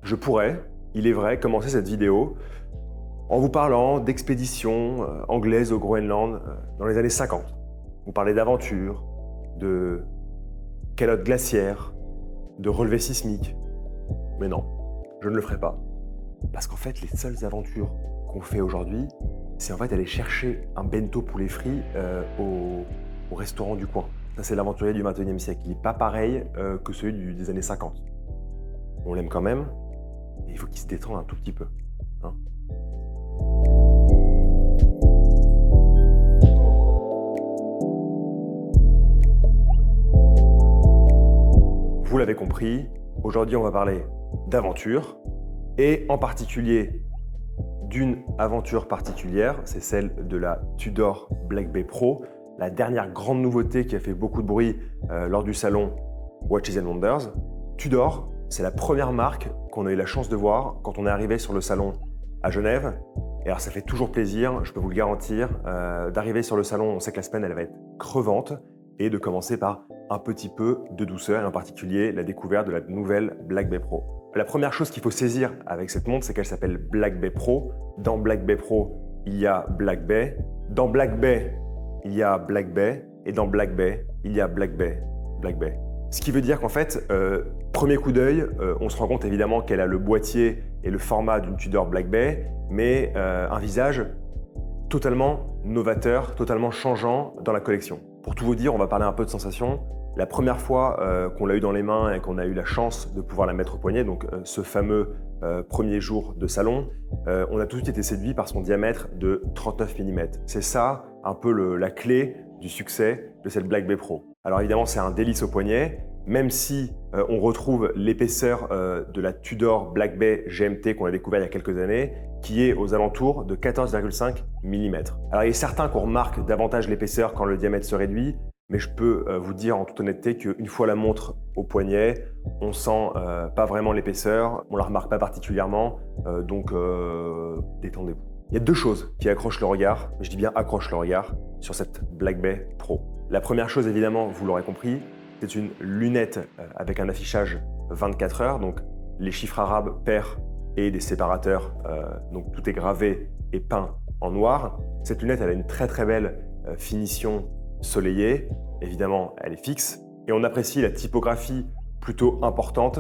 je pourrais, il est vrai, commencer cette vidéo en vous parlant d'expéditions anglaises au Groenland dans les années 50. Vous parlez d'aventure, de calottes glaciaires, de relevés sismiques. Mais non, je ne le ferai pas. Parce qu'en fait, les seules aventures qu'on fait aujourd'hui, c'est en fait aller chercher un bento poulet frit au restaurant du coin. Ça, c'est l'aventurier du 21e siècle. Il n'est pas pareil que celui des années 50. On l'aime quand même, mais il faut qu'il se détende un tout petit peu. Hein. Vous l'avez compris, aujourd'hui on va parler d'aventure et en particulier d'une aventure particulière, c'est celle de la Tudor Black Bay Pro, la dernière grande nouveauté qui a fait beaucoup de bruit lors du salon Watches and Wonders. Tudor, c'est la première marque qu'on a eu la chance de voir quand on est arrivé sur le salon à Genève. Et alors ça fait toujours plaisir, je peux vous le garantir, d'arriver sur le salon, on sait que la semaine elle va être crevante, et de commencer par un petit peu de douceur, et en particulier la découverte de la nouvelle Black Bay Pro. La première chose qu'il faut saisir avec cette montre, c'est qu'elle s'appelle Black Bay Pro. Dans Black Bay Pro, il y a Black Bay. Dans Black Bay, il y a Black Bay. Et dans Black Bay, il y a Black Bay. Black Bay. Ce qui veut dire qu'en fait, premier coup d'œil, on se rend compte évidemment qu'elle a le boîtier et le format d'une Tudor Black Bay, mais un visage totalement novateur, totalement changeant dans la collection. Pour tout vous dire, on va parler un peu de sensations. La première fois qu'on l'a eu dans les mains et qu'on a eu la chance de pouvoir la mettre au poignet, donc ce fameux premier jour de salon, on a tout de suite été séduit par son diamètre de 39 mm. C'est ça un peu la clé du succès de cette Black Bay Pro. Alors évidemment, c'est un délice au poignet, même si on retrouve l'épaisseur de la Tudor Black Bay GMT qu'on a découvert il y a quelques années, qui est aux alentours de 14,5 mm. Alors il est certain qu'on remarque davantage l'épaisseur quand le diamètre se réduit, mais je peux vous dire en toute honnêteté qu'une fois la montre au poignet, on sent pas vraiment l'épaisseur, on la remarque pas particulièrement, donc détendez-vous. Il y a deux choses qui accrochent le regard, je dis bien accrochent le regard, sur cette Black Bay Pro. La première chose évidemment, vous l'aurez compris, c'est une lunette avec un affichage 24 heures, donc les chiffres arabes pairs et des séparateurs, donc tout est gravé et peint en noir. Cette lunette, elle a une très très belle finition soleillée, évidemment elle est fixe, et on apprécie la typographie plutôt importante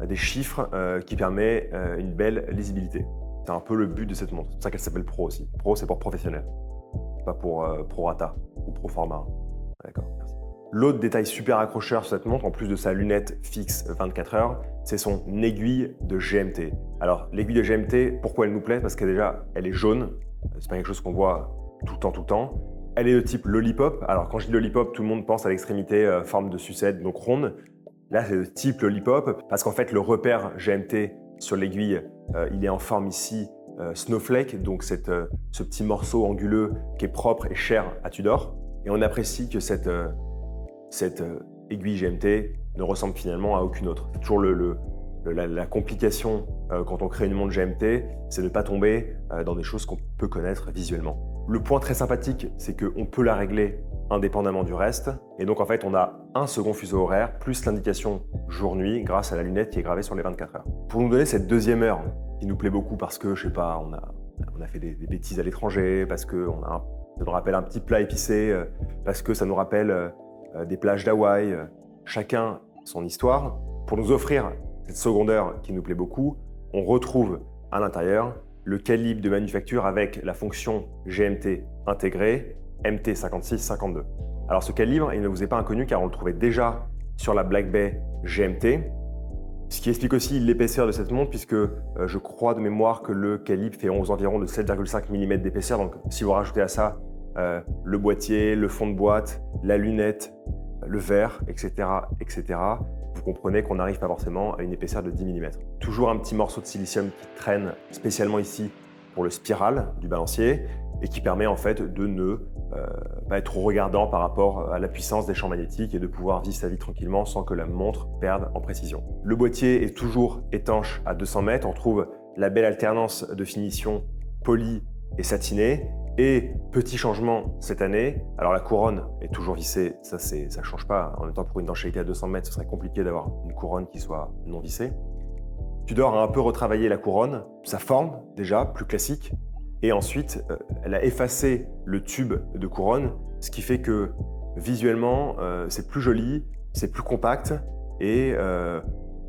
des chiffres qui permet une belle lisibilité. C'est un peu le but de cette montre, c'est pour ça qu'elle s'appelle Pro aussi. Pro, c'est pour professionnel, pas pour Pro Rata ou Pro Format. D'accord, merci. L'autre détail super accrocheur sur cette montre, en plus de sa lunette fixe 24 heures, c'est son aiguille de GMT. Alors l'aiguille de GMT, pourquoi elle nous plaît? Parce que déjà, elle est jaune, c'est pas quelque chose qu'on voit tout le temps. Elle est de type lollipop. Alors quand je dis lollipop, tout le monde pense à l'extrémité forme de sucette, donc ronde. Là, c'est de type lollipop, parce qu'en fait, le repère GMT sur l'aiguille, il est en forme ici snowflake, donc ce petit morceau anguleux qui est propre et cher à Tudor. Et on apprécie que cette aiguille GMT ne ressemble finalement à aucune autre. C'est toujours la complication quand on crée une montre GMT, c'est de ne pas tomber dans des choses qu'on peut connaître visuellement. Le point très sympathique, c'est qu'on peut la régler indépendamment du reste. Et donc en fait, on a un second fuseau horaire plus l'indication jour-nuit grâce à la lunette qui est gravée sur les 24 heures. Pour nous donner cette deuxième heure qui nous plaît beaucoup parce que, je sais pas, on a fait des bêtises à l'étranger, parce que ça nous rappelle un petit plat épicé, parce que ça nous rappelle des plages d'Hawaï, chacun son histoire. Pour nous offrir cette seconde heure qui nous plaît beaucoup, on retrouve à l'intérieur le calibre de manufacture avec la fonction GMT intégrée, MT5652. Alors ce calibre, il ne vous est pas inconnu car on le trouvait déjà sur la Black Bay GMT, ce qui explique aussi l'épaisseur de cette montre puisque je crois de mémoire que le calibre fait aux environs de 7,5 mm d'épaisseur, donc si vous rajoutez à ça le boîtier, le fond de boîte, la lunette, le verre, etc., vous comprenez qu'on n'arrive pas forcément à une épaisseur de 10 mm. Toujours un petit morceau de silicium qui traîne spécialement ici pour le spiral du balancier et qui permet en fait de ne pas être trop regardant par rapport à la puissance des champs magnétiques et de pouvoir vivre sa vie tranquillement sans que la montre perde en précision. Le boîtier est toujours étanche à 200 mètres. On trouve la belle alternance de finition polie et satinée. Et petit changement cette année, alors la couronne est toujours vissée, ça ne change pas. En même temps, pour une étanchéité à 200 mètres, ce serait compliqué d'avoir une couronne qui soit non vissée. Tudor a un peu retravaillé la couronne, sa forme déjà, plus classique, et ensuite elle a effacé le tube de couronne, ce qui fait que visuellement c'est plus joli, c'est plus compact, et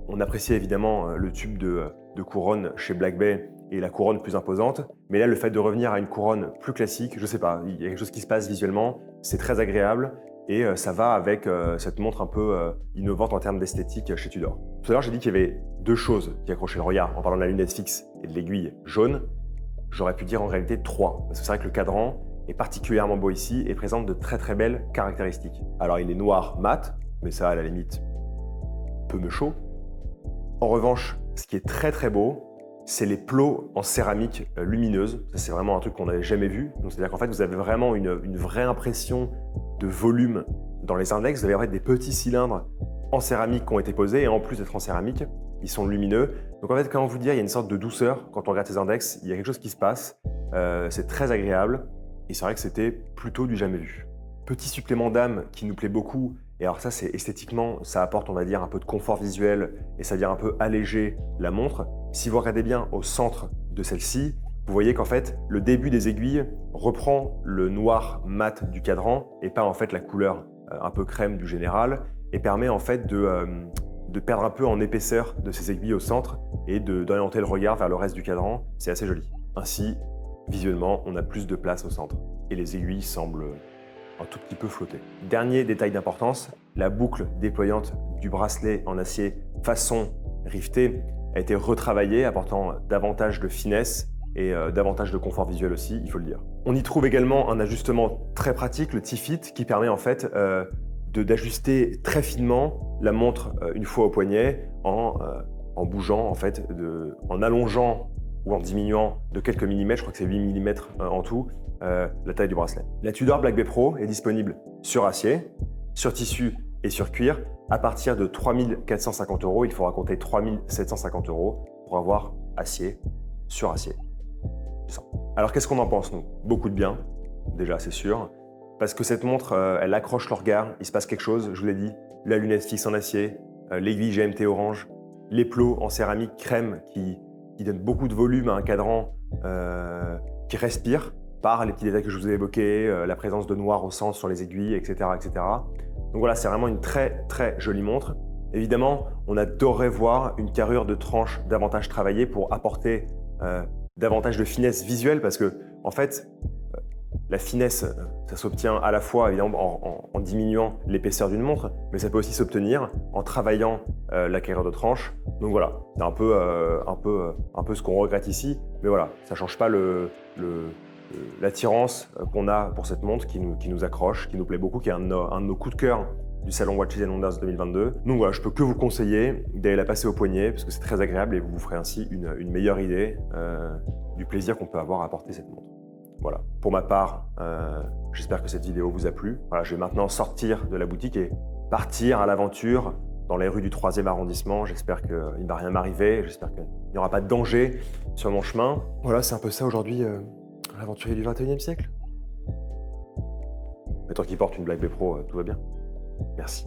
on apprécie évidemment le tube de couronne chez Black Bay et la couronne plus imposante, mais là le fait de revenir à une couronne plus classique, je sais pas, il y a quelque chose qui se passe visuellement, c'est très agréable, et ça va avec cette montre un peu innovante en termes d'esthétique chez Tudor. Tout à l'heure, j'ai dit qu'il y avait deux choses qui accrochaient le regard en parlant de la lunette fixe et de l'aiguille jaune. J'aurais pu dire en réalité trois, parce que c'est vrai que le cadran est particulièrement beau ici et présente de très très belles caractéristiques. Alors il est noir mat, mais ça à la limite peu me chaud. En revanche, ce qui est très très beau, c'est les plots en céramique lumineuse. Ça, c'est vraiment un truc qu'on n'avait jamais vu. Donc, c'est-à-dire qu'en fait, vous avez vraiment une vraie impression de volume dans les index. Vous avez en fait des petits cylindres en céramique qui ont été posés, et en plus d'être en céramique, ils sont lumineux. Donc en fait, comment vous dire, il y a une sorte de douceur quand on regarde ces index. Il y a quelque chose qui se passe. C'est très agréable. Et c'est vrai que c'était plutôt du jamais vu. Petit supplément d'âme qui nous plaît beaucoup. Et alors ça, c'est esthétiquement, ça apporte, on va dire, un peu de confort visuel et ça vient un peu alléger la montre. Si vous regardez bien au centre de celle-ci, vous voyez qu'en fait, le début des aiguilles reprend le noir mat du cadran et pas en fait la couleur un peu crème du général, et permet en fait de perdre un peu en épaisseur de ces aiguilles au centre et d'orienter le regard vers le reste du cadran. C'est assez joli. Ainsi, visuellement, on a plus de place au centre et les aiguilles semblent un tout petit peu flotter. Dernier détail d'importance, la boucle déployante du bracelet en acier façon riveté a été retravaillée, apportant davantage de finesse et davantage de confort visuel aussi, il faut le dire. On y trouve également un ajustement très pratique, le T-Fit, qui permet en fait d'ajuster très finement la montre une fois au poignet en bougeant en fait, en allongeant ou en diminuant de quelques millimètres, je crois que c'est 8 mm en tout, la taille du bracelet. La Tudor Black Bay Pro est disponible sur acier, sur tissu et sur cuir à partir de 3 450 €. Il faudra compter 3 750 € pour avoir acier sur acier. Alors qu'est-ce qu'on en pense nous? Beaucoup de bien, déjà c'est sûr, parce que cette montre, elle accroche le regard, il se passe quelque chose, je vous l'ai dit, la lunette fixe en acier, l'aiguille GMT orange, les plots en céramique crème qui donnent beaucoup de volume à un cadran qui respire, par les petits détails que je vous ai évoqués, la présence de noir au centre sur les aiguilles, etc. etc. Donc voilà, c'est vraiment une très très jolie montre. Évidemment, on adorerait voir une carrure de tranche davantage travaillée pour apporter davantage de finesse visuelle, parce que en fait, la finesse, ça s'obtient à la fois évidemment en diminuant l'épaisseur d'une montre, mais ça peut aussi s'obtenir en travaillant la carrure de tranche. Donc voilà, c'est un peu ce qu'on regrette ici, mais voilà, ça ne change pas l'attirance qu'on a pour cette montre qui nous accroche, qui nous plaît beaucoup, qui est un de nos coups de cœur du salon Watches and Wonders 2022. Donc voilà, je peux que vous conseiller d'aller la passer au poignet parce que c'est très agréable et vous vous ferez ainsi une meilleure idée du plaisir qu'on peut avoir à porter cette montre. Voilà, pour ma part, j'espère que cette vidéo vous a plu. Voilà, je vais maintenant sortir de la boutique et partir à l'aventure dans les rues du 3e arrondissement. J'espère qu'il ne va rien m'arriver, j'espère qu'il n'y aura pas de danger sur mon chemin. Voilà, c'est un peu ça aujourd'hui, l'aventurier du 21e siècle. Mais tant qu'il porte une Black Bay Pro, tout va bien. Merci.